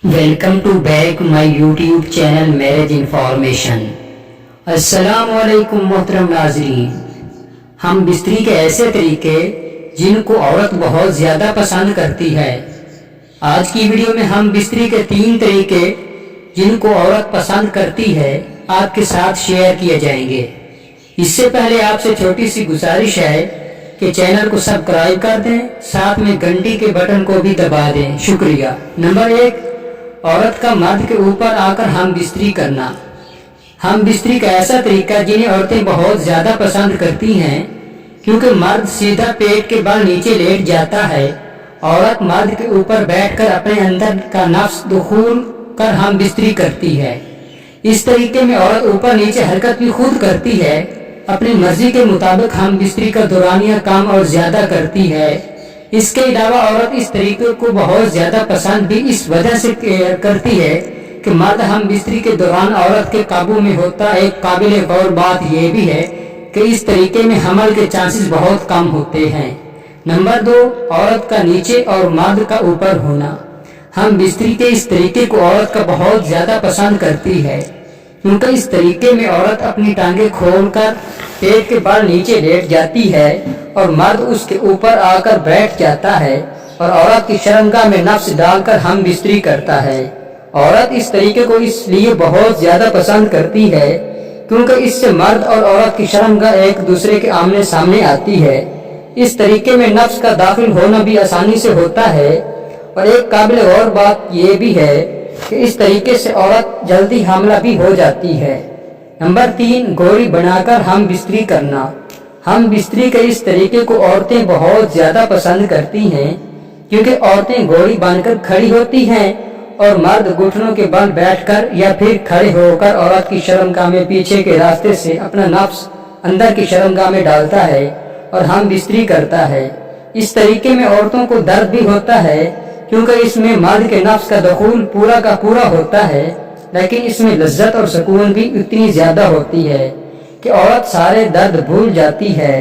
Welcome to back my YouTube channel marriage information. السلام علیکم محترم ناظرین، ہم بستری کے ایسے طریقے جن کو عورت بہت زیادہ پسند کرتی ہے، آج کی ویڈیو میں ہم بستری کے 3 طریقے جن کو عورت پسند کرتی ہے آپ کے ساتھ شیئر کیے جائیں گے۔ اس سے پہلے آپ سے چھوٹی سی گزارش ہے کہ چینل کو سبسکرائب کر دیں، ساتھ میں گھنٹی کے بٹن کو بھی دبا دیں، شکریہ۔ نمبر 1، عورت کا مرد کے اوپر آ کر ہم بستری کرنا۔ ہم بستری کا ایسا طریقہ جنہیں عورتیں بہت زیادہ پسند کرتی ہیں، کیونکہ مرد سیدھا پیٹ کے بل نیچے لیٹ جاتا ہے، عورت مرد کے اوپر بیٹھ کر اپنے اندر کا نفس دخول کر ہم بستری کرتی ہے۔ اس طریقے میں عورت اوپر نیچے حرکت بھی خود کرتی ہے، اپنی مرضی کے مطابق ہم بستری کا دورانیہ کام اور زیادہ کرتی ہے۔ اس کے علاوہ عورت اس طریقے کو بہت زیادہ پسند بھی اس وجہ سے کرتی ہے کہ مرد ہم بستری کے دوران عورت کے قابو میں ہوتا ہے۔ ایک قابل غور بات یہ بھی ہے کہ اس طریقے میں حمل کے چانسز بہت کم ہوتے ہیں۔ نمبر 2، عورت کا نیچے اور مرد کا اوپر ہونا۔ ہم بستری کے اس طریقے کو عورت کا بہت زیادہ پسند کرتی ہے، کیونکہ اس طریقے میں عورت اپنی ٹانگیں کھول کر پیٹ کے بل نیچے لیٹ جاتی ہے اور مرد اس کے اوپر آ کر بیٹھ جاتا ہے اور عورت کی شرمگاہ میں نفس ڈال کر ہم بستری کرتا ہے۔ عورت اس طریقے کو اس لیے بہت زیادہ پسند کرتی ہے کیونکہ اس سے مرد اور عورت کی شرمگاہ ایک دوسرے کے آمنے سامنے آتی ہے۔ اس طریقے میں نفس کا داخل ہونا بھی آسانی سے ہوتا ہے، اور ایک قابل غور بات یہ بھی ہے کہ اس طریقے سے عورت جلدی حاملہ بھی ہو جاتی ہے۔ نمبر 3، گوری بنا کر ہم بستری کرنا۔ ہم بستری کے اس طریقے کو عورتیں بہت زیادہ پسند کرتی ہیں، کیونکہ عورتیں گوری بن کر کھڑی ہوتی ہیں اور مرد گھٹنوں کے بل بیٹھ کر یا پھر کھڑے ہو کر عورت کی شرمگاہ میں پیچھے کے راستے سے اپنا نفس اندر کی شرمگاہ میں ڈالتا ہے اور ہم بستری کرتا ہے۔ اس طریقے میں عورتوں کو درد بھی ہوتا ہے، کیونکہ اس میں مرد کے نفس کا دخول پورا کا پورا ہوتا ہے، لیکن اس میں لذت اور سکون بھی اتنی زیادہ ہوتی ہے کہ عورت سارے درد بھول جاتی ہے۔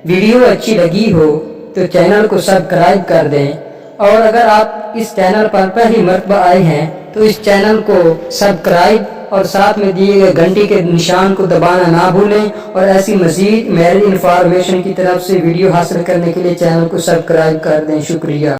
ویڈیو اچھی لگی ہو تو چینل کو سبسکرائب کر دیں، اور اگر آپ اس چینل پر پہلی مرتبہ آئے ہیں تو اس چینل کو سبسکرائب اور ساتھ میں دیے گئے گھنٹی کے نشان کو دبانا نہ بھولیں، اور ایسی مزید میرج انفارمیشن کی طرف سے ویڈیو حاصل کرنے کے لیے چینل کو سبسکرائب کر دیں، شکریہ۔